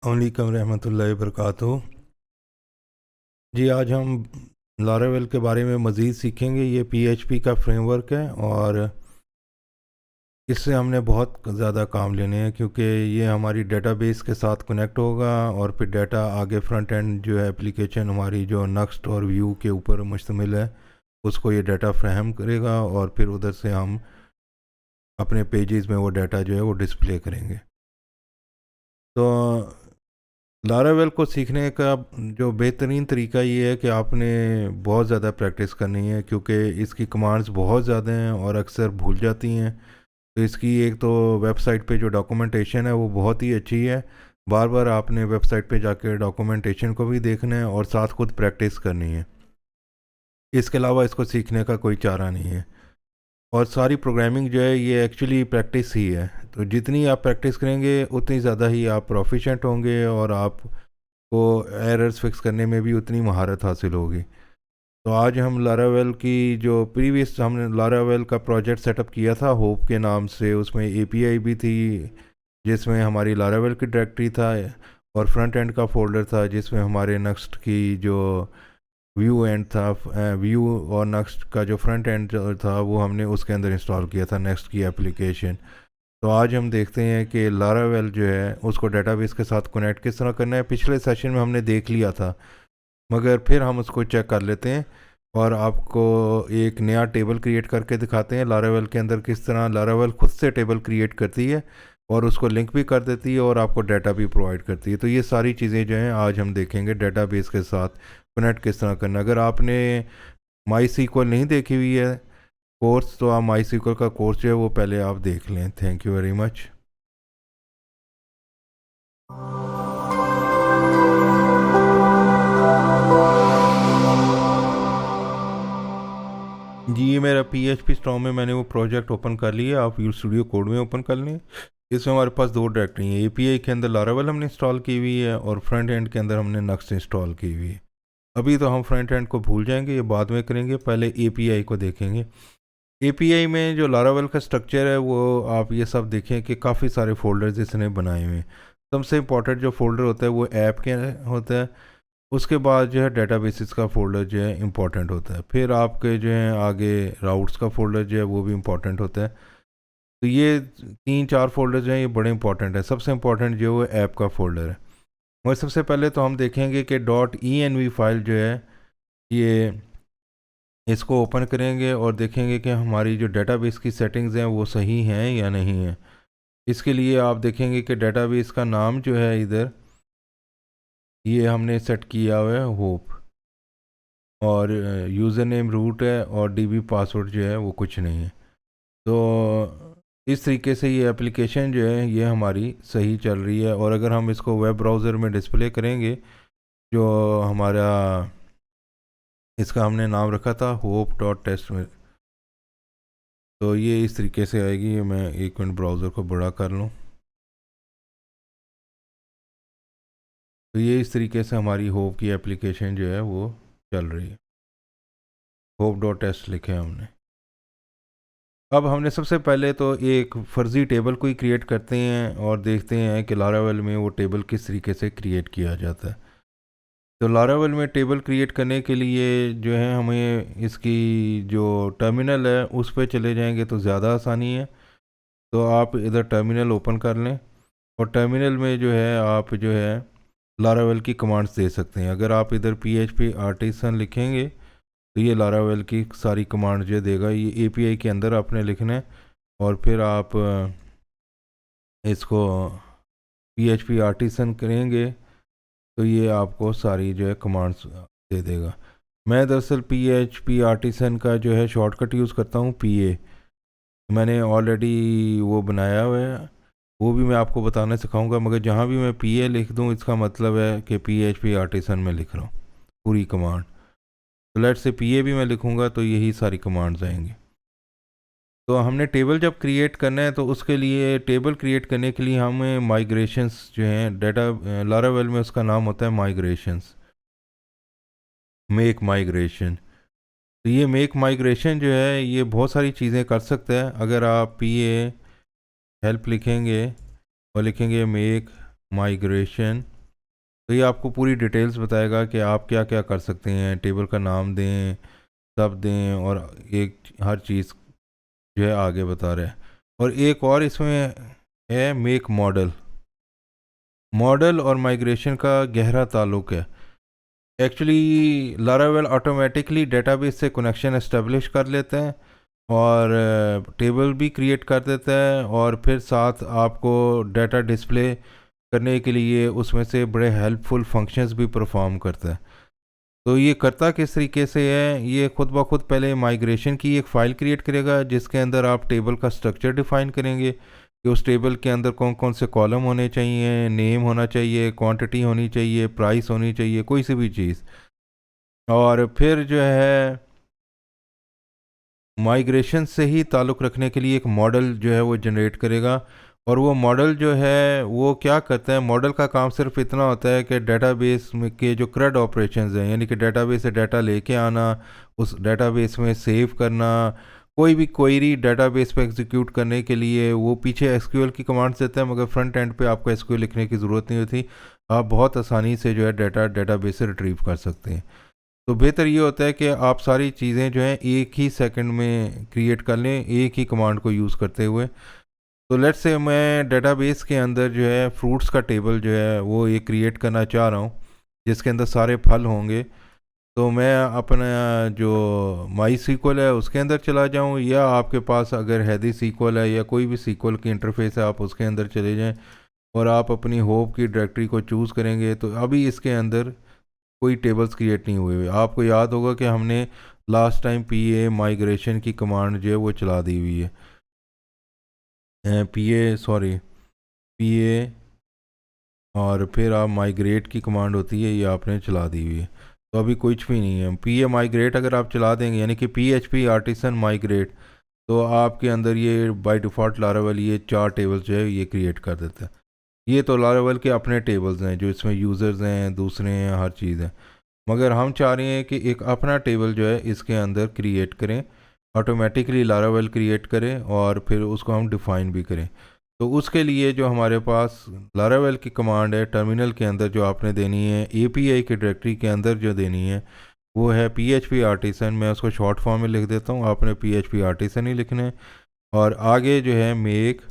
वालेकुम रहमतुल्लाहि वबरकातुहू। जी, आज हम लारावेल के बारे में मज़ीद सीखेंगे। ये पीएचपी का फ्रेमवर्क है और इससे हमने बहुत ज़्यादा काम लेने हैं, क्योंकि ये हमारी डेटाबेस के साथ कनेक्ट होगा और फिर डाटा आगे फ्रंट एंड जो है एप्लीकेशन हमारी जो नेक्स्ट और व्यू के ऊपर मुश्तमिल है, उसको ये डाटा फ्राहम करेगा और फिर उधर से हम अपने पेजेस में वो डाटा जो है वो डिस्प्ले करेंगे। तो लारावेल को सीखने का जो बेहतरीन तरीका ये है कि आपने बहुत ज़्यादा प्रैक्टिस करनी है, क्योंकि इसकी कमांड्स बहुत ज़्यादा हैं और अक्सर भूल जाती हैं। तो इसकी एक तो वेबसाइट पे जो डॉक्यूमेंटेशन है वो बहुत ही अच्छी है। बार बार आपने वेबसाइट पे जाके डॉक्यूमेंटेशन को भी देखना है और साथ खुद प्रैक्टिस करनी है। इसके अलावा इसको सीखने का कोई चारा नहीं है। और सारी प्रोग्रामिंग जो है ये एक्चुअली प्रैक्टिस ही है। तो जितनी आप प्रैक्टिस करेंगे उतनी ज़्यादा ही आप प्रोफिशेंट होंगे और आपको एरर्स फिक्स करने में भी उतनी महारत हासिल होगी। तो आज हम लारावेल की जो प्रीवियस हमने लारावेल का प्रोजेक्ट सेटअप किया था होप के नाम से, उसमें एपीआई भी थी जिसमें हमारी लारावेल की डायरेक्टरी था और फ्रंट एंड का फोल्डर था जिसमें हमारे नेक्स्ट की जो व्यू एंड था, व्यू और नेक्स्ट का जो फ्रंट एंड था वो हमने उसके अंदर इंस्टॉल किया था नेक्स्ट की एप्लीकेशन। तो आज हम देखते हैं कि लारावेल जो है उसको डेटाबेस के साथ कनेक्ट किस तरह करना है। पिछले सेशन में हमने देख लिया था, मगर फिर हम उसको चेक कर लेते हैं और आपको एक नया टेबल क्रिएट करके दिखाते हैं लारावेल के अंदर किस तरह लारावेल खुद से टेबल क्रिएट करती है और उसको लिंक भी कर देती है और आपको डाटा भी प्रोवाइड करती है। तो ये सारी चीज़ें जो हैं आज हम देखेंगे डेटाबेस के साथ कनेक्ट किस तरह करना। अगर आपने माई सीक्वल नहीं देखी हुई है कोर्स, तो आप माई सीक्वल का कोर्स जो है वो पहले आप देख लें। Thank you very much. जी, ये मेरा PHP स्टॉर्म में मैंने वो प्रोजेक्ट ओपन कर लिया। आप व्यू स्टूडियो कोड में ओपन कर लें। इसमें हमारे पास दो डायरेक्टरी हैं। एपीआई के अंदर लारावेल हमने इंस्टॉल की हुई है और फ्रंट एंड के अंदर हमने नक्स इंस्टॉल की हुई है। अभी तो हम फ्रंट एंड को भूल जाएंगे, ये बाद में करेंगे, पहले एपीआई को देखेंगे। एपीआई में जो लारावेल का स्ट्रक्चर है वो आप ये सब देखें कि काफ़ी सारे फोल्डर्स इसने बनाए हुए हैं। सबसे इंपॉर्टेंट जो फोल्डर होता है वो ऐप के होता है। उसके बाद जो है डेटाबेसिस का फ़ोल्डर जो है इम्पॉर्टेंट होता है। फिर आपके जो है आगे राउट्स का फ़ोल्डर जो है वो भी इम्पॉर्टेंट होता है। तो ये 3-4 फ़ोल्डर जो हैं ये बड़े इंपॉर्टेंट है। सबसे इम्पॉर्टेंट जो है ऐप का फ़ोल्डर है। और सबसे पहले तो हम देखेंगे कि .env फाइल जो है ये इसको ओपन करेंगे और देखेंगे कि हमारी जो डेटाबेस की सेटिंग्स हैं वो सही हैं या नहीं हैं। इसके लिए आप देखेंगे कि डेटाबेस का नाम जो है इधर ये हमने सेट किया हुआ है होप, और यूज़र नेम रूट है और डीबी पासवर्ड जो है वो कुछ नहीं है। तो इस तरीके से ये एप्लीकेशन जो है ये हमारी सही चल रही है। और अगर हम इसको वेब ब्राउज़र में डिस्प्ले करेंगे, जो हमारा इसका हमने नाम रखा था hope.test में, तो ये इस तरीके से आएगी। मैं एक मिनट ब्राउज़र को बड़ा कर लूँ। तो ये इस तरीके से हमारी होप की एप्लीकेशन जो है वो चल रही है। hope.test लिखे हमने। अब हमने सबसे पहले तो एक फ़र्ज़ी टेबल को ही क्रिएट करते हैं और देखते हैं कि लारावेल में वो टेबल किस तरीके से क्रिएट किया जाता है। तो लारावेल में टेबल क्रिएट करने के लिए जो है हमें इसकी जो टर्मिनल है उस पर चले जाएंगे तो ज़्यादा आसानी है। तो आप इधर टर्मिनल ओपन कर लें और टर्मिनल में जो है आप जो है लारावेल की कमांड्स दे सकते हैं। अगर आप इधर PHP आर्टिसन लिखेंगे तो ये लारावेल की सारी कमांड जो देगा, ये एपीआई के अंदर आपने लिखना है और फिर आप इसको PHP आर्टिसन करेंगे तो ये आपको सारी जो है कमांड्स दे देगा। मैं दरअसल PHP आर्टिसन का जो है शॉर्टकट यूज़ करता हूँ PA। मैंने ऑलरेडी वो बनाया हुआ है, वो भी मैं आपको बताना सिखाऊंगा। मगर जहाँ भी मैं PA लिख दूँ इसका मतलब है कि PHP आर्टिसन में लिख रहा हूँ पूरी कमांड। तो लेट से PA भी मैं लिखूँगा तो यही सारी कमांड्स आएंगी। तो हमने टेबल जब क्रिएट करना है तो उसके लिए टेबल क्रिएट करने के लिए हमें माइग्रेशंस जो हैं डाटा लारावेल में उसका नाम होता है माइग्रेशंस, मेक माइग्रेशन। तो ये मेक माइग्रेशन जो है ये बहुत सारी चीज़ें कर सकता है। अगर आप PA हेल्प लिखेंगे और लिखेंगे मेक माइग्रेशन तो ये आपको पूरी डिटेल्स बताएगा कि आप क्या क्या कर सकते हैं, टेबल का नाम दें, सब दें, और एक हर चीज़ जो है आगे बता रहे हैं। और एक और इसमें है मेक मॉडल। मॉडल और माइग्रेशन का गहरा ताल्लुक है। एक्चुअली लारावेल ऑटोमेटिकली डेटाबेस से कनेक्शन एस्टेब्लिश कर लेते हैं और टेबल भी क्रिएट कर देता है, और फिर साथ आपको डाटा डिस्प्ले करने के लिए उसमें से बड़े हेल्पफुल फंक्शंस भी परफॉर्म करता है। तो ये करता किस तरीके से है, ये खुद ब खुद पहले माइग्रेशन की एक फ़ाइल क्रिएट करेगा जिसके अंदर आप टेबल का स्ट्रक्चर डिफ़ाइन करेंगे कि उस टेबल के अंदर कौन कौन से कॉलम होने चाहिए, नेम होना चाहिए, क्वांटिटी होनी चाहिए, प्राइस होनी चाहिए, कोई सी भी चीज़। और फिर जो है माइग्रेशन से ही ताल्लुक़ रखने के लिए एक मॉडल जो है वो जनरेट करेगा। और वो मॉडल जो है वो क्या करता है, मॉडल का काम सिर्फ इतना होता है कि डेटाबेस में के जो CRUD ऑपरेशंस हैं, यानी कि डेटाबेस से डाटा लेके आना, उस डेटाबेस में सेव करना, कोई भी क्वेरी डेटाबेस पे एग्जीक्यूट करने के लिए वो पीछे SQL की कमांड्स देता है, मगर फ्रंट एंड पे आपको SQL लिखने की ज़रूरत नहीं होती। आप बहुत आसानी से जो है डेटाबेस से रिट्रीव कर सकते हैं। तो बेहतर ये होता है कि आप सारी चीज़ें जो हैं एक ही सेकंड में क्रिएट कर लें, एक ही कमांड को यूज़ करते हुए। तो लेट्स से मैं डेटाबेस के अंदर जो है फ्रूट्स का टेबल जो है वो ये क्रिएट करना चाह रहा हूँ, जिसके अंदर सारे फल होंगे। तो मैं अपना जो माई सीक्वल है उसके अंदर चला जाऊँ, या आपके पास अगर हैदी सीक्वल है या कोई भी सीक्वल की इंटरफेस है आप उसके अंदर चले जाएं, और आप अपनी होप की डायरेक्टरी को चूज़ करेंगे। तो अभी इसके अंदर कोई टेबल्स क्रिएट नहीं हुए हुए। आपको याद होगा कि हमने लास्ट टाइम PA माइग्रेशन की कमांड जो है वो चला दी हुई है, PA और फिर आप माइग्रेट की कमांड होती है, ये आपने चला दी हुई है। तो अभी कुछ भी नहीं है। PA माइग्रेट अगर आप चला देंगे, यानी कि PHP आर्टिसन माइग्रेट, तो आपके अंदर ये बाय डिफ़ॉल्ट लारावेल ये 4 टेबल्स जो है ये क्रिएट कर देता है। ये तो लारावेल के अपने टेबल्स हैं जो इसमें यूज़र्स हैं, दूसरे हैं, हर चीज़ है। मगर हम चाह रहे हैं कि एक अपना टेबल जो है इसके अंदर क्रिएट करें, ऑटोमेटिकली लारावेल क्रिएट करें और फिर उसको हम डिफ़ाइन भी करें। तो उसके लिए जो हमारे पास लारावेल की कमांड है टर्मिनल के अंदर जो आपने देनी है, API की डायरेक्टरी के अंदर जो देनी है, वो है PHP आर्टिसन। मैं उसको शॉर्ट फॉर्म में लिख देता हूँ, आपने PHP आर्टिसन ही लिखना है। और आगे जो है मेक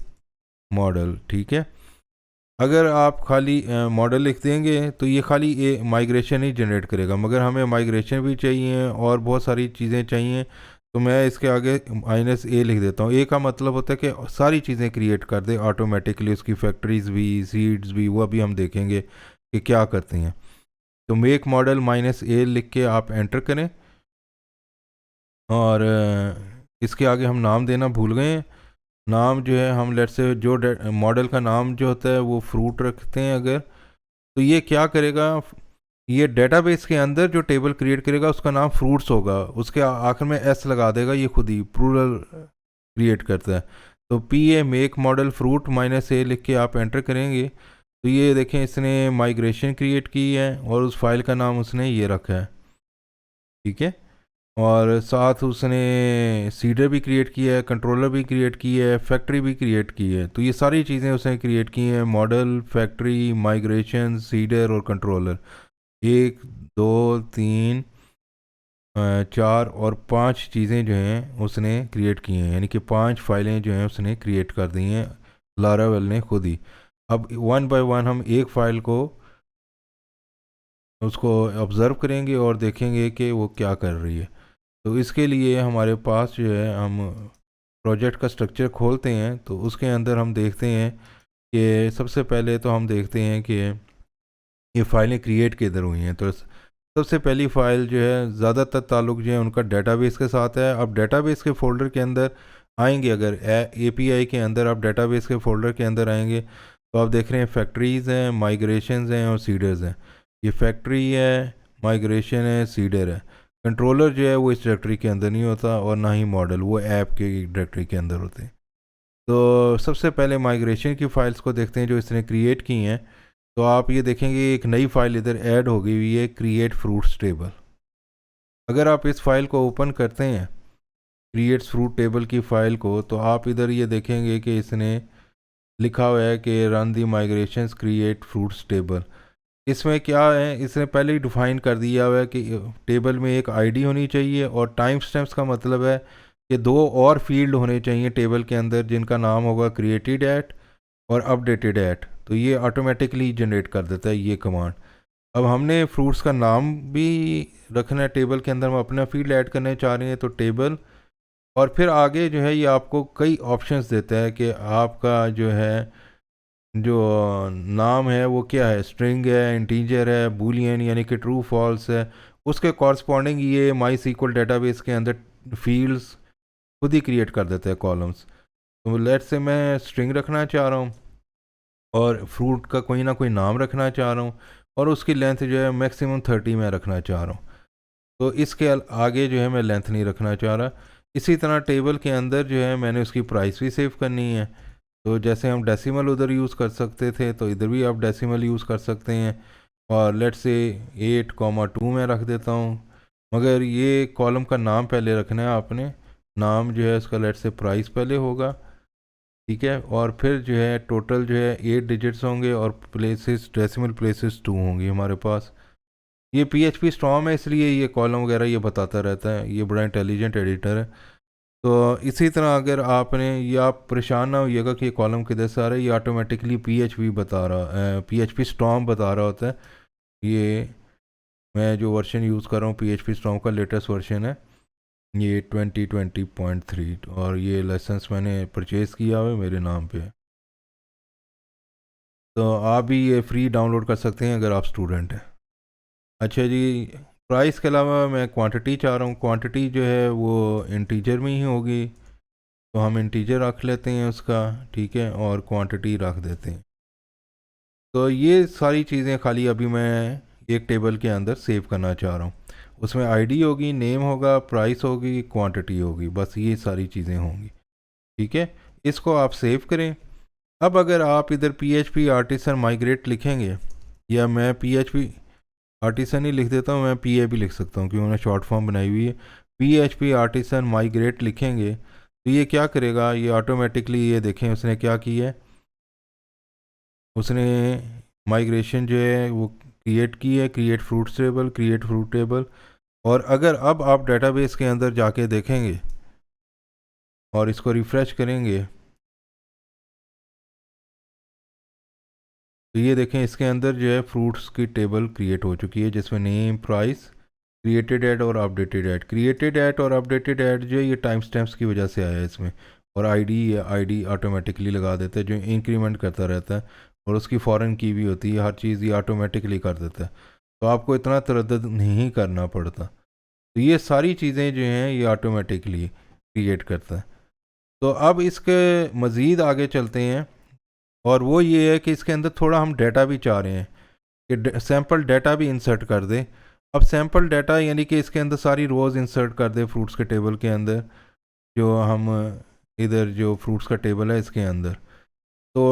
मॉडल, ठीक है। अगर आप खाली मॉडल लिख देंगे तो ये खाली माइग्रेशन ही जनरेट करेगा, मगर हमें माइग्रेशन भी चाहिए और बहुत सारी चीज़ें चाहिए। तो मैं इसके आगे -a लिख देता हूँ। A का मतलब होता है कि सारी चीज़ें क्रिएट कर दे ऑटोमेटिकली, उसकी फैक्ट्रीज भी, सीड्स भी, वो अभी हम देखेंगे कि क्या करते हैं। तो मेक मॉडल -a लिख के आप एंटर करें, और इसके आगे हम नाम देना भूल गए हैं। नाम जो है हम लेट से जो मॉडल का नाम जो होता है वो फ्रूट रखते हैं अगर, तो ये क्या करेगा, ये डेटाबेस के अंदर जो टेबल क्रिएट करेगा उसका नाम फ्रूट्स होगा, उसके आखिर में S लगा देगा, ये खुद ही प्लूरल क्रिएट करता है। तो PA make model fruit -a लिख के आप एंटर करेंगे, तो ये देखें इसने माइग्रेशन क्रिएट की है और उस फाइल का नाम उसने ये रखा है, ठीक है। और साथ उसने सीडर भी क्रिएट किया है, कंट्रोलर भी क्रिएट की है, फैक्ट्री भी क्रिएट की है। तो ये सारी चीज़ें उसने क्रिएट की हैं, मॉडल, फैक्ट्री, माइग्रेशन, सीडर और कंट्रोलर। 1 2 3 4 और 5 चीज़ें जो हैं उसने क्रिएट की हैं, यानी कि 5 फाइलें जो हैं उसने क्रिएट कर दी हैं लारावेल ने खुद ही। अब वन बाय वन हम एक फ़ाइल को उसको ऑब्ज़र्व करेंगे और देखेंगे कि वो क्या कर रही है। तो इसके लिए हमारे पास जो है, हम प्रोजेक्ट का स्ट्रक्चर खोलते हैं तो उसके अंदर हम देखते हैं कि सबसे पहले तो हम देखते हैं कि ये फ़ाइलें क्रिएट किधर हुई हैं। तो सबसे पहली फ़ाइल जो है ज़्यादातर ताल्लुक जो है उनका डेटाबेस के साथ है। अब डेटाबेस के फ़ोल्डर के अंदर आएंगे, अगर API के अंदर आप डेटाबेस के फ़ोल्डर के अंदर आएंगे तो आप देख रहे हैं फैक्ट्रीज़ हैं, माइग्रेशंस हैं और सीडर्स हैं। ये फैक्ट्री है, माइग्रेशन है, सीडर है। कंट्रोलर जो है वो इस डायरेक्टरी के अंदर नहीं होता, और ना ही मॉडल, वो ऐप के डायरेक्टरी के अंदर होते हैं। तो सबसे पहले माइग्रेशन की फ़ाइल्स को देखते हैं जो इसने क्रिएट की हैं। तो आप ये देखेंगे एक नई फ़ाइल इधर ऐड हो गई हुई है, क्रिएट फ्रूट्स टेबल। अगर आप इस फाइल को ओपन करते हैं, क्रिएट्स फ्रूट टेबल की फ़ाइल को, तो आप इधर ये देखेंगे कि इसने लिखा हुआ है कि run the migrations create fruits table. इसमें क्या है, इसने पहले ही डिफाइन कर दिया हुआ है कि टेबल में एक आईडी होनी चाहिए, और टाइम स्टैम्प्स का मतलब है कि दो और फील्ड होने चाहिए टेबल के अंदर जिनका नाम होगा क्रिएटेड एट और अपडेटेड एट। तो ये ऑटोमेटिकली जनरेट कर देता है ये कमांड। अब हमने फ्रूट्स का नाम भी रखना है टेबल के अंदर, हम अपना फील्ड ऐड करने चाह रहे हैं तो टेबल, और फिर आगे जो है ये आपको कई ऑप्शंस देता है कि आपका जो है जो नाम है वो क्या है, स्ट्रिंग है, इंटीजर है, बूलियन यानी कि ट्रू फॉल्स है, उसके कॉरस्पॉन्डिंग ये माई सीक्वल डेटाबेस के अंदर फील्ड्स खुद ही क्रिएट कर देते हैं, कॉलम्स। तो लेट्स से मैं स्ट्रिंग रखना चाह रहा हूँ और फ्रूट का कोई ना कोई नाम रखना चाह रहा हूँ, और उसकी लेंथ जो है मैक्सिमम 30 में रखना चाह रहा हूँ। तो इसके आगे जो है मैं लेंथ नहीं रखना चाह रहा। इसी तरह टेबल के अंदर जो है मैंने उसकी प्राइस भी सेव करनी है। तो जैसे हम डेसिमल उधर यूज़ कर सकते थे तो इधर भी आप डेसिमल यूज़ कर सकते हैं, और लेट से 8,2 में रख देता हूँ। मगर ये कॉलम का नाम पहले रखना है आपने, नाम जो है उसका लेट से प्राइस पहले होगा, ठीक है, और फिर जो है टोटल जो है 8 डिजिट्स होंगे और प्लेसेस डेसिमल प्लेसेस 2 होंगी हमारे पास। ये PHP स्टॉर्म है इसलिए ये कॉलम वगैरह ये बताता रहता है, ये बड़ा इंटेलिजेंट एडिटर है। तो इसी तरह अगर आपने, ये आप परेशान ना होइएगा कि ये कॉलम किधर से आ रहा है, ये ऑटोमेटिकली PHP बता रहा, PHP स्टॉर्म बता रहा होता है। ये मैं जो वर्जन यूज़ कर रहा हूँ PHP स्टॉर्म का लेटेस्ट वर्जन है ये 2020.3, और ये लाइसेंस मैंने परचेज़ किया हुआ है मेरे नाम पे। तो आप भी ये फ्री डाउनलोड कर सकते हैं अगर आप स्टूडेंट हैं। अच्छा जी, प्राइस के अलावा मैं क्वांटिटी चाह रहा हूँ, क्वांटिटी जो है वो इंटीजर में ही होगी, तो हम इंटीजर रख लेते हैं उसका, ठीक है, और क्वांटिटी रख देते हैं। तो ये सारी चीज़ें खाली अभी मैं एक टेबल के अंदर सेव करना चाह रहा हूँ। उसमें आईडी होगी, नेम होगा, प्राइस होगी, क्वांटिटी होगी, बस ये सारी चीज़ें होंगी, ठीक है। इसको आप सेव करें। अब अगर आप इधर PHP आर्टिसन माइग्रेट लिखेंगे, या मैं PHP आर्टिसन ही लिख देता हूँ, मैं PA भी लिख सकता हूँ क्योंकि मैंने शॉर्ट फॉर्म बनाई हुई है। PHP आर्टिसन माइग्रेट लिखेंगे तो ये क्या करेगा, ये ऑटोमेटिकली, ये देखें उसने क्या किया है, उसने माइग्रेशन जो है वो क्रिएट की है, create fruits table, create fruit table. और अगर अब आप डेटाबेस के अंदर जाके देखेंगे और इसको रिफ़्रेश करेंगे तो ये देखें इसके अंदर जो है फ्रूट्स की टेबल क्रिएट हो चुकी है जिसमें नेम, प्राइस, क्रिएटेड एट और अपडेटेड एट। क्रिएटेड एट और अपडेटेड एट जो है ये टाइम स्टैम्प्स की वजह से आया है इसमें, और आईडी ऑटोमेटिकली लगा देता है जो इंक्रीमेंट करता रहता है, और उसकी फ़ॉरेन की भी होती है, हर चीज़ ये ऑटोमेटिकली कर देता है, तो आपको इतना तरद्दुद नहीं करना पड़ता। तो ये सारी चीज़ें जो हैं ये ऑटोमेटिकली क्रिएट करता है। तो अब इसके मज़ीद आगे चलते हैं, और वो ये है कि इसके अंदर थोड़ा हम डाटा भी चाह रहे हैं कि सैम्पल डाटा भी इंसर्ट कर दे। अब सैम्पल डाटा यानी कि इसके अंदर सारी रोज़ इंसर्ट कर दे फ्रूट्स के टेबल के अंदर, जो हम इधर जो फ्रूट्स का टेबल है इसके अंदर। तो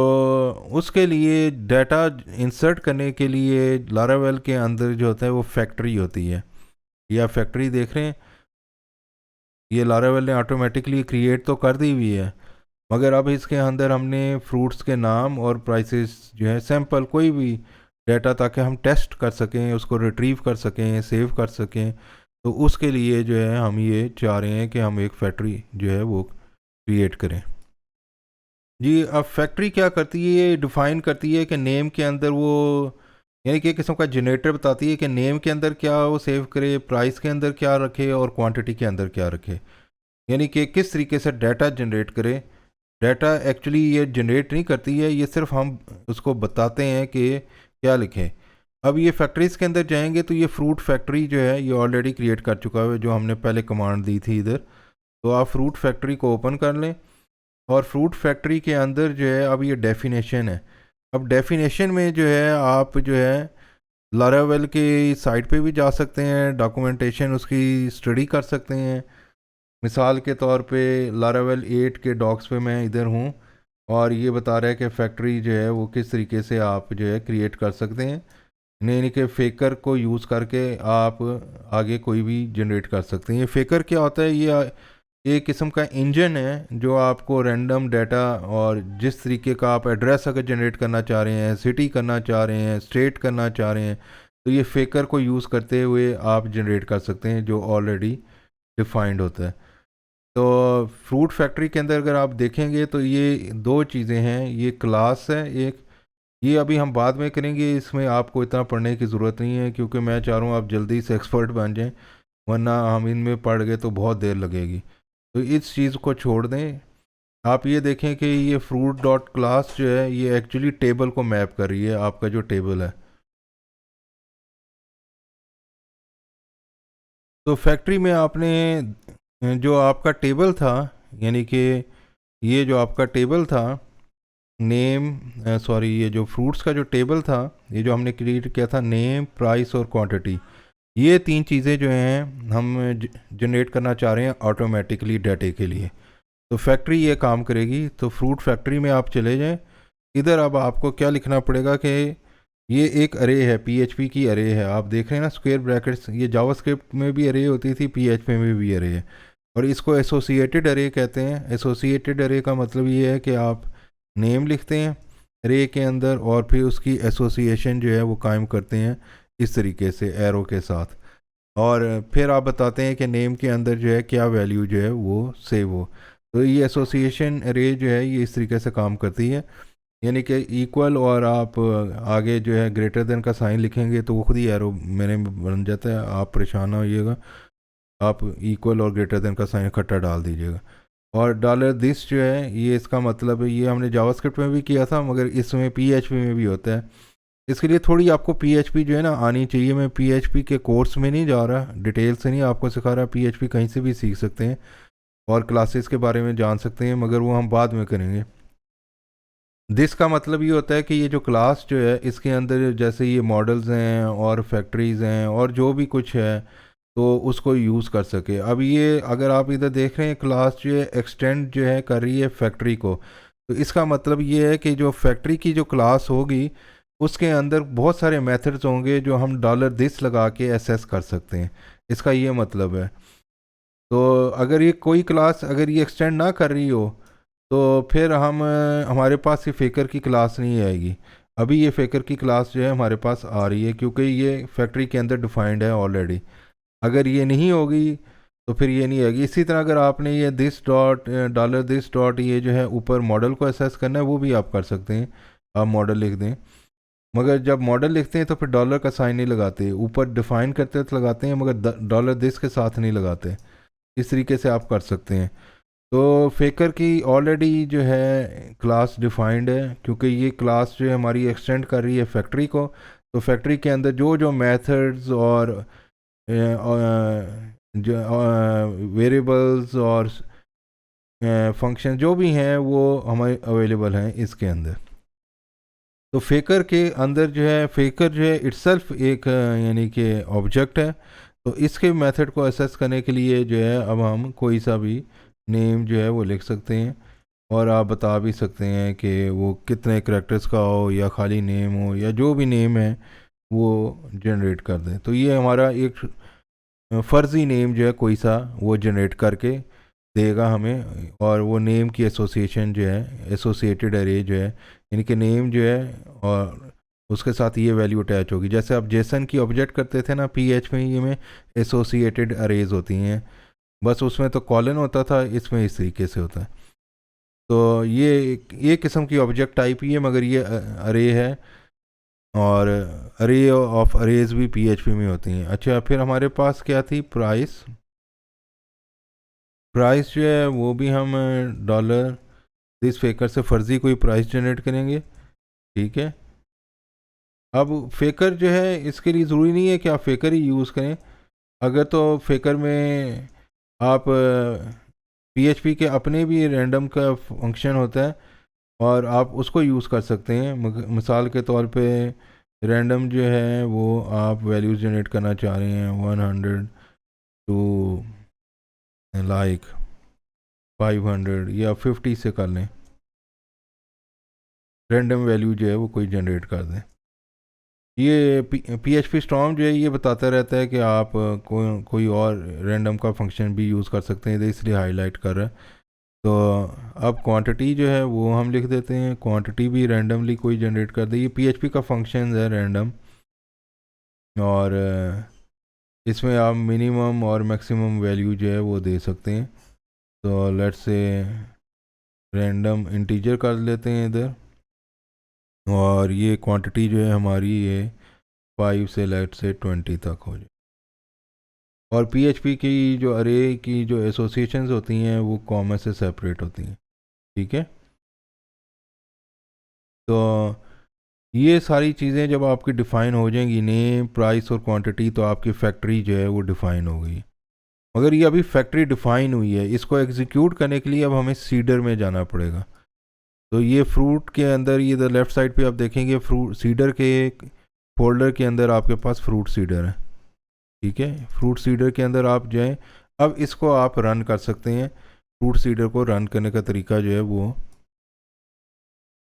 उसके लिए डाटा इंसर्ट करने के लिए लारावेल के अंदर जो होता है वो फैक्ट्री होती है, या फैक्ट्री देख रहे हैं, ये लारावेल ने ऑटोमेटिकली क्रिएट तो कर दी हुई है, मगर अब इसके अंदर हमने फ्रूट्स के नाम और प्राइसेस जो है सैंपल कोई भी डाटा, ताकि हम टेस्ट कर सकें, उसको रिट्रीव कर सकें, सेव कर सकें, तो उसके लिए जो है हम ये चाह रहे हैं कि हम एक फैक्ट्री जो है वो क्रिएट करें। जी, अब फैक्ट्री क्या करती है, ये डिफ़ाइन करती है कि नेम के अंदर वो, यानी कि एक किस्म का जनरेटर बताती है कि नेम के अंदर क्या वो सेव करे, प्राइस के अंदर क्या रखे और क्वांटिटी के अंदर क्या रखे, यानी कि किस तरीके से डाटा जनरेट करे। डाटा एक्चुअली ये जनरेट नहीं करती है, ये सिर्फ हम उसको बताते हैं कि क्या लिखें। अब ये फैक्ट्रीज़ के अंदर जाएंगे तो ये फ्रूट फैक्ट्री जो है ये ऑलरेडी क्रिएट कर चुका है, जो हमने पहले कमांड दी थी इधर। तो आप फ्रूट फैक्ट्री को ओपन कर लें, और फ्रूट फैक्ट्री के अंदर जो है अब ये डेफिनेशन है। अब डेफिनेशन में जो है आप जो है लारावेल के साइट पे भी जा सकते हैं, डॉक्यूमेंटेशन उसकी स्टडी कर सकते हैं। मिसाल के तौर पे लारावेल 8 के डॉक्स पे मैं इधर हूँ, और ये बता रहा है कि फैक्ट्री जो है वो किस तरीके से आप जो है क्रिएट कर सकते हैं, नहीं कि फेकर को यूज़ करके आप आगे कोई भी जनरेट कर सकते हैं। ये फेकर क्या होता है, ये एक किस्म का इंजन है जो आपको रैंडम डाटा और जिस तरीके का आप एड्रेस अगर जनरेट करना चाह रहे हैं, सिटी करना चाह रहे हैं, स्टेट करना चाह रहे हैं, तो ये फेकर को यूज़ करते हुए आप जनरेट कर सकते हैं जो ऑलरेडी डिफाइंड होता है। तो फ्रूट फैक्ट्री के अंदर अगर आप देखेंगे तो ये दो चीज़ें हैं, ये क्लास है एक, ये अभी हम बाद में करेंगे, इसमें आपको इतना पढ़ने की ज़रूरत नहीं है क्योंकि मैं चाह रहा हूँ आप जल्दी से एक्सपर्ट बन जाएं, वरना हम इनमें पढ़ गए तो बहुत देर लगेगी। तो इस चीज़ को छोड़ दें। आप ये देखें कि ये फ्रूट डॉट क्लास जो है ये एक्चुअली टेबल को मैप कर रही है, आपका जो टेबल है। तो फैक्ट्री में आपने जो आपका टेबल था, यानी कि ये जो आपका टेबल था नेम, सॉरी, ये जो फ्रूट्स का जो टेबल था, ये जो हमने क्रिएट किया था, नेम, प्राइस और क्वांटिटी, ये तीन चीज़ें जो हैं हम जनरेट करना चाह रहे हैं ऑटोमेटिकली डाटे के लिए। तो फैक्ट्री ये काम करेगी। तो फ्रूट फैक्ट्री में आप चले जाएं। इधर अब आपको क्या लिखना पड़ेगा कि ये एक अरे है, पीएचपी की अरे है। आप देख रहे हैं ना स्क्वायर ब्रैकेट्स, ये जावास्क्रिप्ट में भी अरे होती थी, पीएचपी में भी अरे है। और इसको एसोसिएटेड अरे कहते हैं। एसोसिएटेड अरे का मतलब ये है कि आप नेम लिखते हैं अरे के अंदर और फिर उसकी एसोसिएशन जो है वो कायम करते हैं इस तरीके से एरो के साथ, और फिर आप बताते हैं कि नेम के अंदर जो है क्या वैल्यू जो है वो सेव हो। तो ये एसोसिएशन अरे जो है ये इस तरीके से काम करती है, यानी कि इक्वल, और आप आगे जो है ग्रेटर देन का साइन लिखेंगे तो वो खुद ही एरो मेरे में बन जाता है, आप परेशान ना होइएगा। आप इक्वल और ग्रेटर देन का साइन इकट्ठा डाल दीजिएगा। और डॉलर दिस जो है ये इसका मतलब है, ये हमने जावास्क्रिप्ट में भी किया था मगर इसमें पीएचपी में भी होता है। इसके लिए थोड़ी आपको पीएचपी जो है ना आनी चाहिए। मैं पीएचपी के कोर्स में नहीं जा रहा, डिटेल से नहीं आपको सिखा रहा, पीएचपी कहीं से भी सीख सकते हैं और क्लासेस के बारे में जान सकते हैं, मगर वो हम बाद में करेंगे। दिस का मतलब ये होता है कि ये जो क्लास जो है इसके अंदर जैसे ये मॉडल्स हैं और फैक्ट्रीज़ हैं और जो भी कुछ है तो उसको यूज़ कर सके। अब ये अगर आप इधर देख रहे हैं क्लास जो है एक्सटेंड जो है कर रही है फैक्ट्री को, तो इसका मतलब ये है कि जो फैक्ट्री की जो क्लास होगी उसके अंदर बहुत सारे मेथड्स होंगे जो हम डॉलर दिस लगा के एसेस कर सकते हैं, इसका ये मतलब है। तो अगर ये कोई क्लास अगर ये एक्सटेंड ना कर रही हो तो फिर हम हमारे पास ये फेकर की क्लास नहीं आएगी। अभी ये फेकर की क्लास जो है हमारे पास आ रही है क्योंकि ये फैक्ट्री के अंदर डिफाइंड है ऑलरेडी। अगर ये नहीं होगी तो फिर ये नहीं आएगी। इसी तरह अगर आपने ये this dot dollar this dot ये जो है ऊपर मॉडल को एसेस करना है वो भी आप कर सकते हैं, आप मॉडल लिख दें। मगर जब मॉडल लिखते हैं तो फिर डॉलर का साइन नहीं लगाते, ऊपर डिफाइन करते तो लगाते हैं मगर डॉलर दिस के साथ नहीं लगाते। इस तरीके से आप कर सकते हैं। तो फेकर की ऑलरेडी जो है क्लास डिफाइंड है क्योंकि ये क्लास जो है हमारी एक्सटेंड कर रही है फैक्ट्री को। तो फैक्ट्री के अंदर जो जो मेथड्स और जो वेरिएबल्स और फंक्शन जो भी हैं वो हमारे अवेलेबल हैं इसके अंदर। तो फेकर के अंदर जो है फेकर जो है इट्सल्फ एक यानी कि ऑब्जेक्ट है। तो इसके मेथड को असेस करने के लिए जो है अब हम कोई सा भी नेम जो है वो लिख सकते हैं और आप बता भी सकते हैं कि वो कितने करेक्टर्स का हो या खाली नेम हो या जो भी नेम है वो जनरेट कर दें। तो ये हमारा एक फ़र्ज़ी नेम जो है कोई सा वो जनरेट करके देगा हमें, और वो नेम की एसोसिएशन जो है एसोसिएटेड अरे जो है यानी कि नेम जो है और उसके साथ ये वैल्यू अटैच होगी। जैसे आप जेसन की ऑब्जेक्ट करते थे ना पीएचपी में एसोसिएटेड अरेज होती हैं, बस उसमें तो कॉलन होता था, इसमें इस तरीके से होता है। तो ये किस्म की ऑब्जेक्ट टाइप ही है मगर ये अरे है, और अरे ऑफ अरेज भी पीएचपी में होती हैं। अच्छा, फिर हमारे पास क्या थी, प्राइस। प्राइस जो है वो भी हम डॉलर दिस फेकर से फ़र्ज़ी कोई प्राइस जनरेट करेंगे, ठीक है। अब फेकर जो है इसके लिए ज़रूरी नहीं है कि आप फेकर ही यूज़ करें। अगर तो फेकर में आप पीएचपी के अपने भी रैंडम का फंक्शन होता है और आप उसको यूज़ कर सकते हैं। मिसाल के तौर पे रैंडम जो है वो आप वैल्यूज़ जनरेट करना चाह रहे हैं 100 टू लाइक 500 या 50 से कर लें, रैंडम वैल्यू जो है वो कोई जनरेट कर दें। ये PHP स्टॉर्म जो है ये बताता रहता है कि आप कोई और रैंडम का फंक्शन भी यूज़ कर सकते हैं, तो इसलिए हाईलाइट कर रहा है। तो अब क्वांटिटी जो है वो हम लिख देते हैं, क्वांटिटी भी रैंडमली कोई जनरेट कर दे। ये PHP का फंक्शन है रैंडम, और इसमें आप मिनिमम और मैक्सिमम वैल्यू जो है वो दे सकते हैं। तो लेट्स से रैंडम इंटीजर कर लेते हैं इधर, और ये क्वांटिटी जो है हमारी ये 5 से लेट्स से 20 तक हो जाए। और PHP की जो अरे की जो एसोसिएशंस होती हैं वो कॉमा से सेपरेट होती हैं, ठीक है। तो ये सारी चीज़ें जब आपकी डिफ़ाइन हो जाएंगी, नेम, प्राइस और क्वांटिटी, तो आपकी फैक्ट्री जो है वो डिफ़ाइन हो गई। मगर ये अभी फैक्ट्री डिफ़ाइन हुई है, इसको एग्जीक्यूट करने के लिए अब हमें सीडर में जाना पड़ेगा। तो ये फ्रूट के अंदर, ये इधर लेफ़्ट साइड पे आप देखेंगे फ्रूट सीडर के फोल्डर के अंदर आपके पास फ्रूट सीडर है, ठीक है। फ्रूट सीडर के अंदर आप जाएं, अब इसको आप रन कर सकते हैं। फ्रूट सीडर को रन करने का तरीका जो है वो,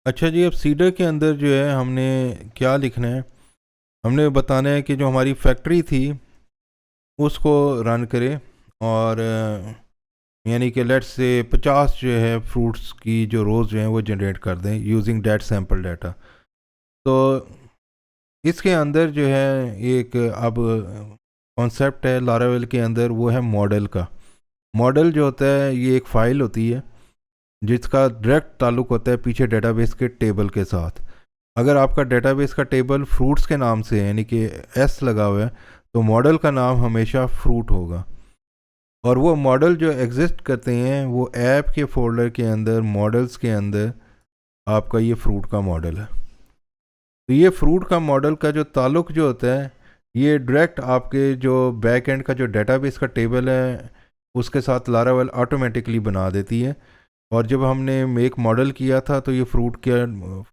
अच्छा जी, अब सीडर के अंदर जो है हमने क्या लिखना है, हमने बताना है कि जो हमारी फैक्ट्री थी उसको रन करे, और यानी कि लेट्स से 50 जो है फ्रूट्स की जो रोज़ जो हैं वो जनरेट कर दें यूजिंग डेट सैम्पल डाटा। तो इसके अंदर जो है एक अब कॉन्सेप्ट है लारावेल के अंदर, वो है मॉडल का। मॉडल जो होता है ये एक फ़ाइल होती है जिसका डायरेक्ट ताल्लुक होता है पीछे डेटाबेस के टेबल के साथ। अगर आपका डेटाबेस का टेबल फ्रूट्स के नाम से यानी कि एस लगा हुआ है, तो मॉडल का नाम हमेशा फ्रूट होगा। और वो मॉडल जो एग्जिस्ट करते हैं वो ऐप के फोल्डर के अंदर, मॉडल्स के अंदर आपका ये फ्रूट का मॉडल है। तो ये फ्रूट का मॉडल का जो ताल्लुक जो होता है ये डायरेक्ट आपके जो बैक एंड का जो डेटाबेस का टेबल है उसके साथ लारावेल ऑटोमेटिकली बना देती है। और जब हमने एक मॉडल किया था तो ये फ्रूट की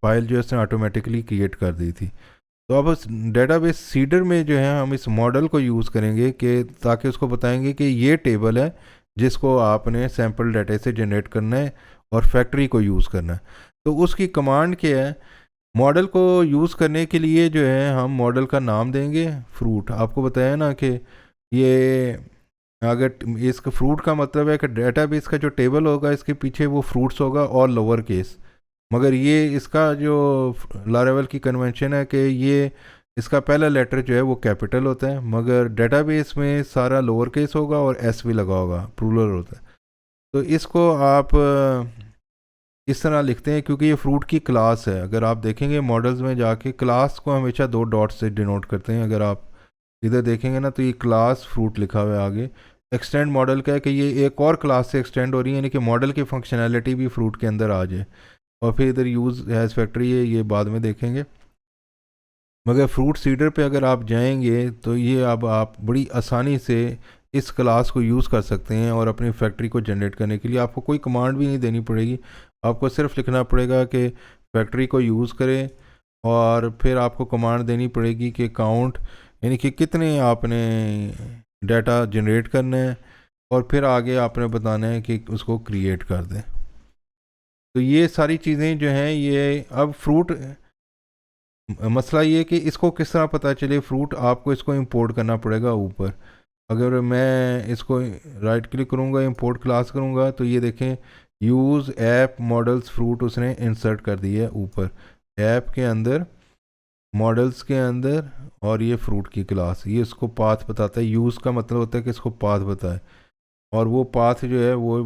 फाइल जो है उसने ऑटोमेटिकली क्रिएट कर दी थी। तो अब उस डेटाबेस सीडर में जो है हम इस मॉडल को यूज़ करेंगे कि ताकि उसको बताएंगे कि ये टेबल है जिसको आपने सैम्पल डाटा से जनरेट करना है और फैक्ट्री को यूज़ करना है। तो उसकी कमांड क्या है, मॉडल को यूज़ करने के लिए जो है हम मॉडल का नाम देंगे फ्रूट। आपको बताया ना कि ये अगर इसका फ्रूट का मतलब है कि डेटाबेस का जो टेबल होगा इसके पीछे वो फ्रूट्स होगा और लोअर केस। मगर ये इसका जो लारावेल की कन्वेंशन है कि ये इसका पहला लेटर जो है वो कैपिटल होता है, मगर डेटाबेस में सारा लोअर केस होगा और एस भी लगा होगा, प्लूरल होता है। तो इसको आप इस तरह लिखते हैं क्योंकि ये फ्रूट की क्लास है। अगर आप देखेंगे मॉडल्स में जाके क्लास को हमेशा 2 डॉट से डिनोट करते हैं। अगर आप इधर देखेंगे ना तो ये क्लास फ्रूट लिखा हुआ है आगे। एक्सटेंड मॉडल का है कि ये एक और क्लास से एक्सटेंड हो रही है, यानी कि मॉडल की फंक्शनैलिटी भी फ्रूट के अंदर आ जाए। और फिर इधर यूज़ हैज़ फैक्ट्री है, ये बाद में देखेंगे। मगर फ्रूट सीडर पे अगर आप जाएंगे तो ये अब आप बड़ी आसानी से इस क्लास को यूज़ कर सकते हैं और अपनी फैक्ट्री को जनरेट करने के लिए आपको कोई कमांड भी नहीं देनी पड़ेगी। आपको सिर्फ लिखना पड़ेगा कि फैक्ट्री को यूज़ करें, और फिर आपको कमांड देनी पड़ेगी कि काउंट, यानी कि कितने आपने डाटा जनरेट करना है, और फिर आगे आपने बताना है कि उसको क्रिएट कर दें। तो ये सारी चीज़ें जो हैं ये अब फ्रूट, मसला ये कि इसको किस तरह पता चले फ्रूट, आपको इसको इंपोर्ट करना पड़ेगा ऊपर। अगर मैं इसको राइट क्लिक करूँगा, इंपोर्ट क्लास करूँगा, तो ये देखें यूज़ ऐप मॉडल्स फ्रूट उसने इंसर्ट कर दिया है ऊपर ऐप के अंदर, मॉडल्स के अंदर, और ये फ्रूट की क्लास, ये इसको पाथ बताता है। यूज़ का मतलब होता है कि इसको पाथ बताए, और वो पाथ जो है वो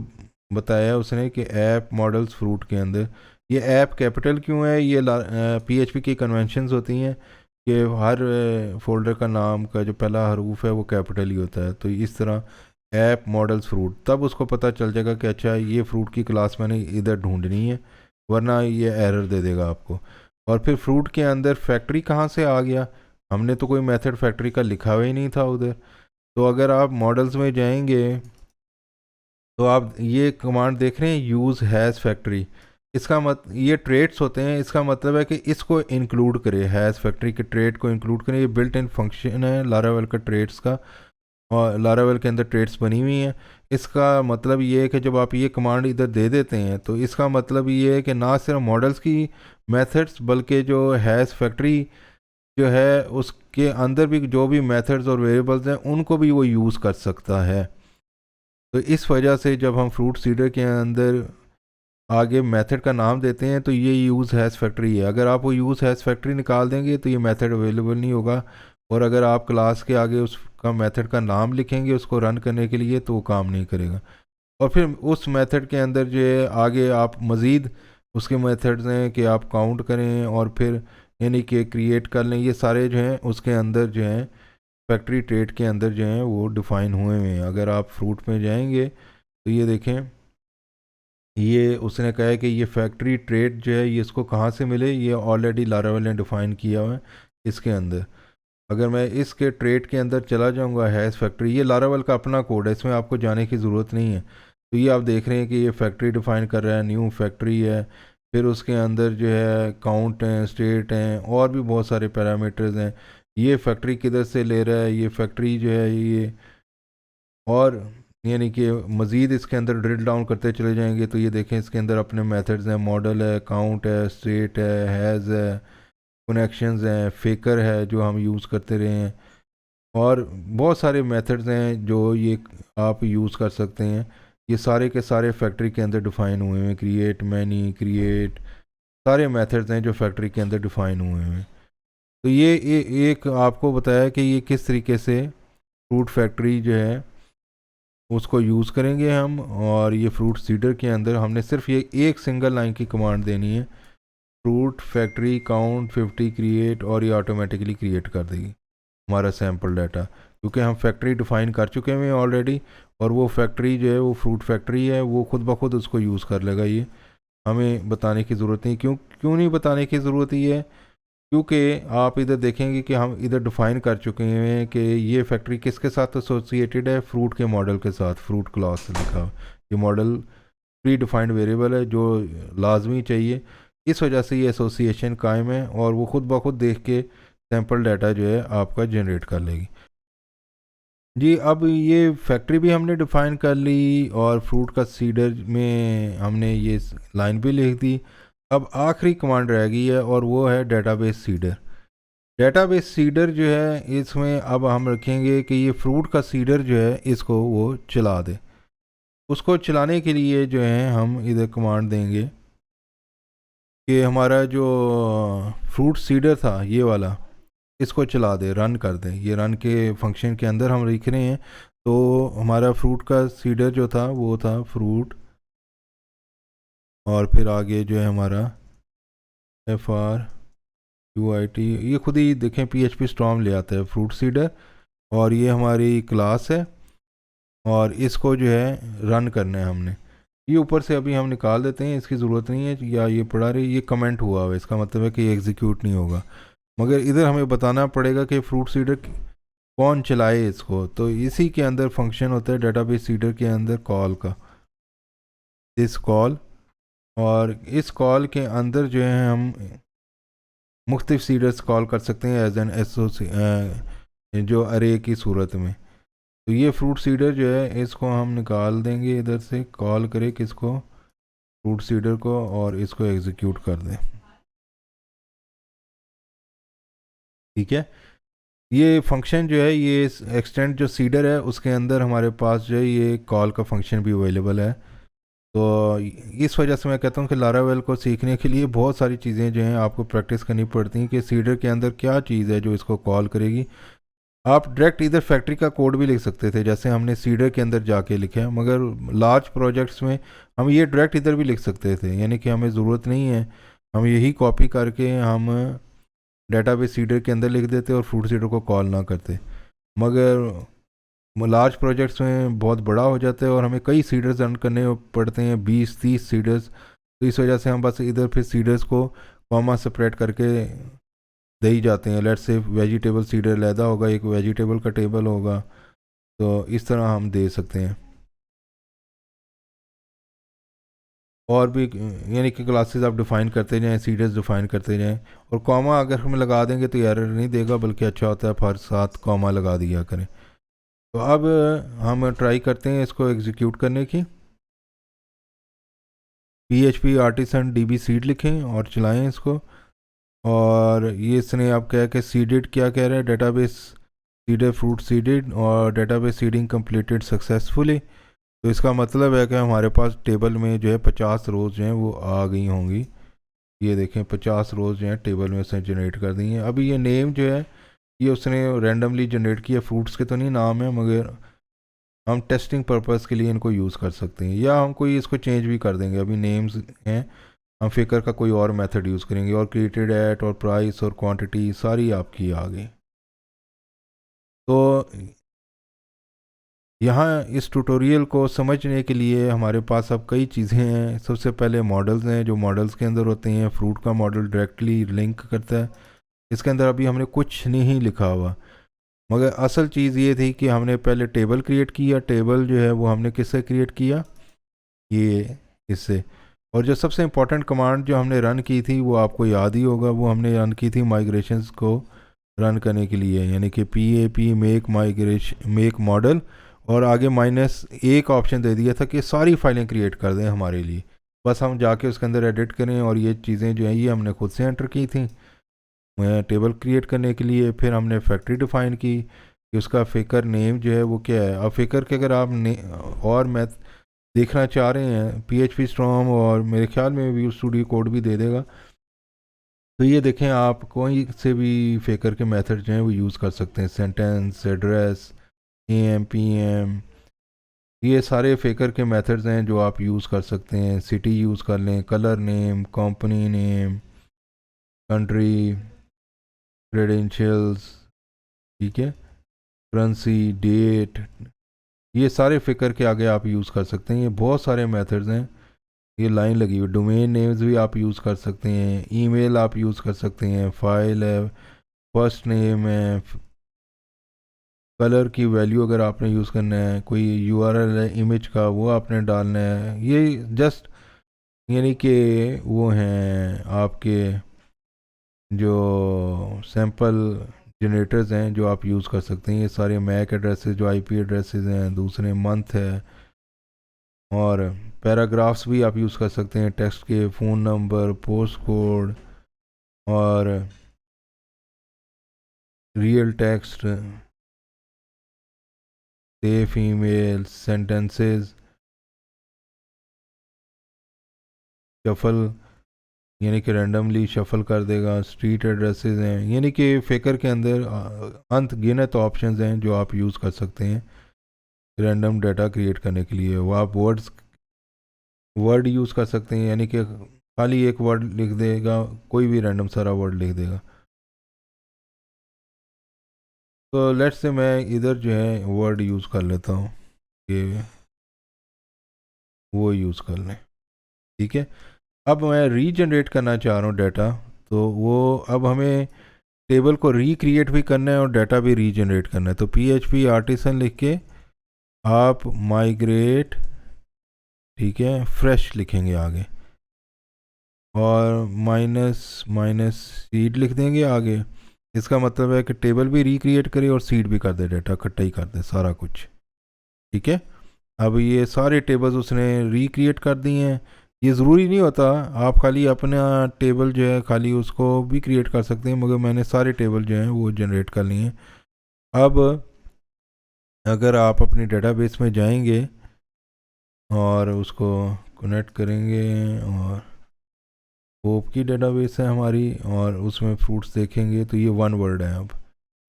बताया उसने कि ऐप मॉडल्स फ्रूट के अंदर। ये ऐप कैपिटल क्यों है, ये PHP की कन्वेंशंस होती हैं कि हर फोल्डर का नाम का जो पहला हरूफ है वो कैपिटल ही होता है। तो इस तरह ऐप मॉडल्स फ्रूट, तब उसको पता चल जाएगा कि अच्छा ये फ्रूट की क्लास मैंने इधर ढूंढनी है, वरना ये एरर दे देगा आपको। और फिर फ्रूट के अंदर फैक्ट्री कहाँ से आ गया, हमने तो कोई मेथड फैक्ट्री का लिखा हुआ ही नहीं था उधर। तो अगर आप मॉडल्स में जाएंगे तो आप ये कमांड देख रहे हैं यूज़ हैज़ फैक्ट्री, इसका ये ट्रेड्स होते हैं, इसका मतलब है कि इसको इंक्लूड करें, हैज़ फैक्ट्री के ट्रेड को इंक्लूड करें। ये बिल्ट इन फंक्शन है लारावेल का ट्रेड्स का, और लारावेल के अंदर ट्रेड्स बनी हुई हैं। इसका मतलब ये है कि जब आप ये कमांड इधर दे देते हैं तो इसका मतलब ये है कि ना सिर्फ मॉडल्स की मेथड्स बल्कि जो हैज़ फैक्ट्री जो है उसके अंदर भी जो भी मेथड्स और वेरिएबल्स हैं उनको भी वो यूज़ कर सकता है। तो इस वजह से जब हम फ्रूट सीडर के अंदर आगे मेथड का नाम देते हैं तो ये यूज़ हैज़ फैक्ट्री है। अगर आप वो यूज़ हैज़ फैक्ट्री निकाल देंगे तो ये मेथड अवेलेबल नहीं होगा, और अगर आप क्लास के आगे उसका मेथड का नाम लिखेंगे उसको रन करने के लिए तो वो काम नहीं करेगा। और फिर उस मेथड के अंदर जो है आगे आप मज़ीद उसके मेथड्स हैं कि आप काउंट करें और फिर यानी कि क्रिएट कर लें, ये सारे जो हैं उसके अंदर जो हैं फैक्ट्री ट्रेड के अंदर जो हैं वो डिफ़ाइन हुए हुए हैं। अगर आप फ्रूट में जाएंगे तो ये देखें, ये उसने कहा है कि ये फैक्ट्री ट्रेड जो है ये इसको कहाँ से मिले, ये ऑलरेडी लारावेल ने डिफ़ाइन किया हुआ है इसके अंदर। अगर मैं इसके ट्रेड के अंदर चला जाऊंगा हैज़ फैक्ट्री, ये लारावेल का अपना कोड है, इसमें आपको जाने की ज़रूरत नहीं है। तो ये आप देख रहे हैं कि ये फैक्ट्री डिफ़ाइन कर रहा है, न्यू फैक्ट्री है, फिर उसके अंदर जो है काउंट हैं, स्टेट हैं, और भी बहुत सारे पैरामीटर्स हैं। ये फैक्ट्री किधर से ले रहा है, ये फैक्ट्री जो है ये, और यानी कि मज़ीद इसके अंदर ड्रिल डाउन करते चले जाएंगे तो ये देखें इसके अंदर अपने मेथड्स हैं, मॉडल है, काउंट है, स्टेट है, हैज़ है, कनेक्शंस हैं, फेकर है जो हम यूज़ करते रहे हैं, और बहुत सारे मेथड्स हैं जो ये आप यूज़ कर सकते हैं। ये सारे के सारे फैक्ट्री के अंदर डिफ़ाइन हुए हैं, क्रिएट, मैनी, क्रिएट, सारे मेथड्स हैं जो फैक्ट्री के अंदर डिफ़ाइन हुए हैं। तो ये एक आपको बताया कि ये किस तरीके से फ्रूट फैक्ट्री जो है उसको यूज़ करेंगे हम। और ये फ्रूट सीडर के अंदर हमने सिर्फ ये एक सिंगल लाइन की कमांड देनी है, फ्रूट फैक्ट्री काउंट 50 क्रिएट, और ये ऑटोमेटिकली क्रिएट कर देगी हमारा सैम्पल डाटा, क्योंकि हम फैक्ट्री डिफ़ाइन कर चुके हैं ऑलरेडी, और वो फैक्ट्री जो है वो फ्रूट फैक्ट्री है, वो खुद ब खुद उसको यूज़ कर लेगा। ये हमें बताने की ज़रूरत नहीं। क्यों नहीं बताने की ज़रूरत ही है, क्योंकि आप इधर देखेंगे कि हम इधर डिफ़ाइन कर चुके हैं कि ये फैक्ट्री किसके साथ एसोसिएटेड है, फ्रूट के मॉडल के साथ, फ्रूट क्लास से लिखा हुआ। ये मॉडल प्री डिफाइंड वेरिएबल है जो लाजमी चाहिए, इस वजह से ये एसोसिएशन कायम है, और वो खुद ब खुद देख के सैम्पल डाटा जो है आपका जनरेट कर लेगी। जी, अब ये फैक्ट्री भी हमने डिफ़ाइन कर ली और फ्रूट का सीडर में हमने ये लाइन भी लिख दी। अब आखिरी कमांड रह गई है और वो है डेटाबेस सीडर। डेटाबेस सीडर जो है इसमें अब हम रखेंगे कि ये फ्रूट का सीडर जो है इसको वो चला दे। उसको चलाने के लिए जो है हम इधर कमांड देंगे कि हमारा जो फ्रूट सीडर था ये वाला, इसको चला दे, रन कर दे। ये रन के फंक्शन के अंदर हम लिख रहे हैं, तो हमारा फ्रूट का सीडर जो था वो था फ्रूट, और फिर आगे जो है हमारा FRUIT, ये खुद ही देखें PHP स्टॉर्म ले आता है फ्रूट सीडर, और ये हमारी क्लास है, और इसको जो है रन करना है हमने। ये ऊपर से अभी हम निकाल देते हैं, इसकी ज़रूरत नहीं है, या ये पढ़ा रही, ये कमेंट हुआ हुआ है, इसका मतलब है कि ये एग्जीक्यूट नहीं होगा। मगर इधर हमें बताना पड़ेगा कि फ्रूट सीडर कौन चलाए इसको, तो इसी के अंदर फंक्शन होता है डेटाबेस सीडर के अंदर कॉल का, दिस कॉल, और इस कॉल के अंदर जो है हम मुख्तलिफ सीडर्स कॉल कर सकते हैं एज एन जो अरे की सूरत में। तो ये फ्रूट सीडर जो है इसको हम निकाल देंगे, इधर से कॉल करें किसको, फ्रूट सीडर को, और इसको एग्जीक्यूट कर दें। ठीक है, ये फंक्शन जो है ये एक्सटेंड जो सीडर है उसके अंदर हमारे पास जो है ये कॉल का फंक्शन भी अवेलेबल है। तो इस वजह से मैं कहता हूँ कि लारावेल को सीखने के लिए बहुत सारी चीज़ें जो हैं आपको प्रैक्टिस करनी पड़ती हैं कि सीडर के अंदर क्या चीज़ है जो इसको कॉल करेगी। आप डायरेक्ट इधर फैक्ट्री का कोड भी लिख सकते थे जैसे हमने सीडर के अंदर जाके लिखा है, मगर लार्ज प्रोजेक्ट्स में हम ये डायरेक्ट इधर भी लिख सकते थे, यानी कि हमें ज़रूरत नहीं है, हम यही कॉपी करके हम डेटाबेस सीडर के अंदर लिख देते और फ्रूट सीडर को कॉल ना करते। मगर लार्ज प्रोजेक्ट्स में बहुत बड़ा हो जाता है और हमें कई सीडर्स रन करने पड़ते हैं, 20-30 सीडर्स, तो इस वजह से हम बस इधर फिर सीडर्स को कॉमा सेपरेट करके दे ही जाते हैं। लेट्स से वेजिटेबल सीडर लैदा होगा, एक वेजिटेबल का टेबल होगा, तो इस तरह हम दे सकते हैं। और भी यानी कि क्लासेस आप डिफ़ाइन करते जाएं, सीडर्स डिफ़ाइन करते जाएं, और कॉमा अगर हम लगा देंगे तो एरर नहीं देगा, बल्कि अच्छा होता है हर साथ कॉमा लगा दिया करें। तो अब हम ट्राई करते हैं इसको एग्जीक्यूट करने की। PHP आर्टिसन DB सीड लिखें और चलाएं इसको। और ये इसने आप कह के सीडेड क्या कह रहा है, डेटाबेस सीडेड फ्रूट सीडेड और डेटाबेस सीडिंग कंप्लीटेड सक्सेसफुली। तो इसका मतलब है कि हमारे पास टेबल में जो है 50 रोज़ जो हैं वो आ गई होंगी। ये देखें 50 रोज़ जो हैं टेबल में उसने जनरेट कर दी हैं। अभी ये नेम जो है ये उसने रैंडमली जनरेट किया, फ्रूट्स के तो नहीं नाम है, मगर हम टेस्टिंग पर्पस के लिए इनको यूज़ कर सकते हैं, या हम कोई इसको चेंज भी कर देंगे। अभी नेम्स हैं, हम फिकर का कोई और मेथड यूज़ करेंगे, और क्रिएटेड एट और प्राइस और क्वांटिटी सारी आपकी आ गई। तो यहाँ इस ट्यूटोरियल को समझने के लिए हमारे पास अब कई चीज़ें हैं। सबसे पहले मॉडल्स हैं, जो मॉडल्स के अंदर होते हैं। फ्रूट का मॉडल डायरेक्टली लिंक करता है, इसके अंदर अभी हमने कुछ नहीं लिखा हुआ, मगर असल चीज़ ये थी कि हमने पहले टेबल क्रिएट किया। टेबल जो है वो हमने किससे क्रिएट किया, ये इससे। और जो सबसे इम्पोर्टेंट कमांड जो हमने रन की थी वो आपको याद ही होगा, वो हमने रन की थी माइग्रेशंस को रन करने के लिए, यानी कि PAP make migration make model, और आगे -1 ऑप्शन दे दिया था कि सारी फाइलें क्रिएट कर दें हमारे लिए, बस हम जाके उसके अंदर एडिट करें। और ये चीज़ें जो हैं ये हमने खुद से एंटर की थी टेबल क्रिएट करने के लिए। फिर हमने फैक्ट्री डिफ़ाइन की कि उसका फेकर नेम जो है वो क्या है। अब फेकर के अगर आप और मैथ देखना चाह रहे हैं, PHP स्टॉर्म और मेरे ख्याल में Visual स्टूडियो कोड भी दे देगा, तो ये देखें आप कोई से भी फेकर के मेथड जो हैं वो यूज़ कर सकते हैं। सेंटेंस, एड्रेस, AM PM, ये सारे फेकर के मेथड्स हैं जो आप यूज़ कर सकते हैं। सिटी यूज़ कर लें, colour name, company name, country, credentials, ठीक है, करेंसी, डेट, ये सारे फिकर के आगे आप यूज़ कर सकते हैं। ये बहुत सारे मेथड्स हैं, ये लाइन लगी हुई। डोमेन नेम्स भी आप यूज़ कर सकते हैं, ईमेल आप यूज़ कर सकते हैं, फाइल है, फर्स्ट नेम है, कलर की वैल्यू अगर आपने यूज़ करना है, कोई URL है इमेज का वो आपने डालना है। ये जस्ट यानी कि वो हैं आपके जो सैम्पल जनरेटर्स हैं जो आप यूज़ कर सकते हैं। ये सारे मैक एड्रेसेस जो IP एड्रेसेस हैं, दूसरे मंथ है, और पैराग्राफ्स भी आप यूज़ कर सकते हैं, टेक्स्ट के, फ़ोन नंबर, पोस्ट कोड, और real text, safe email, sentences, shuffle यानी कि रैंडमली शफल कर देगा, स्ट्रीट एड्रेसेस हैं, यानी कि फेकर के अंदर अनगिनत ऑप्शंस हैं जो आप यूज़ कर सकते हैं रैंडम डाटा क्रिएट करने के लिए। वो आप वर्ड यूज़ कर सकते हैं, यानी कि खाली एक वर्ड लिख देगा, कोई भी रैंडम सारा वर्ड लिख देगा। तो लेट्स से मैं इधर जो है वर्ड यूज़ कर लेता हूँ कि वो यूज़ कर लें, ठीक है। अब मैं रीजनरेट करना चाह रहा हूँ डाटा, तो वो अब हमें टेबल को रिक्रिएट भी करना है और डाटा भी रीजनरेट करना है। तो PHP आर्टिसन लिख के आप माइग्रेट, ठीक है, फ्रेश लिखेंगे आगे, और -सीड लिख देंगे आगे। इसका मतलब है कि टेबल भी रिक्रिएट करे और सीड भी कर दे, डाटा इकट्ठा ही कर दे सारा कुछ, ठीक है। अब ये सारे टेबल्स उसने रिक्रिएट कर दिए हैं। ये ज़रूरी नहीं होता, आप खाली अपना टेबल जो है खाली उसको भी क्रिएट कर सकते हैं, मगर मैंने सारे टेबल जो हैं वो जनरेट कर लिए हैं। अब अगर आप अपने डेटाबेस में जाएंगे और उसको कनेक्ट करेंगे, और होप की डेटाबेस है हमारी, और उसमें फ्रूट्स देखेंगे तो ये 1 वर्ड है, अब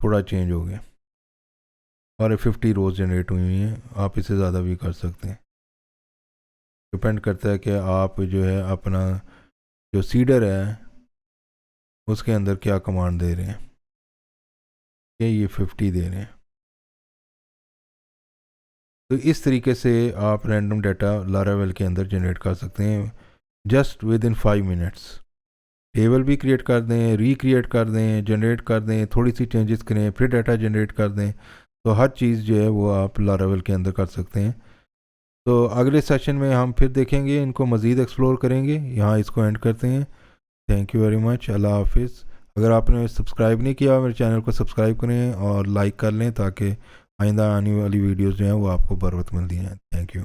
थोड़ा चेंज हो गया, और 50 रोज़ जनरेट हुई हैं। आप इससे ज़्यादा भी कर सकते हैं, डिपेंड करता है कि आप जो है अपना जो सीडर है उसके अंदर क्या कमांड दे रहे हैं, कि ये 50 दे रहे हैं। तो इस तरीके से आप रैंडम डाटा लारावेल के अंदर जनरेट कर सकते हैं just with in 5 minutes. Table भी क्रिएट कर दें, रिक्रिएट कर दें, जनरेट कर दें, थोड़ी सी चेंजेस करें, फिर डाटा जनरेट कर दें, तो हर चीज़ जो है वो आप लारावेल के अंदर कर सकते हैं। तो अगले सेशन में हम फिर देखेंगे, इनको मज़ीद एक्सप्लोर करेंगे। यहाँ इसको एंड करते हैं। थैंक यू वेरी मच, अल्लाह हाफिज़। अगर आपने सब्सक्राइब नहीं किया मेरे चैनल को सब्सक्राइब करें और लाइक कर लें, ताकि आइंदा आने वाली वीडियोज़ जो हैं वो आपको बर वक्त मिलती हैं। Thank you.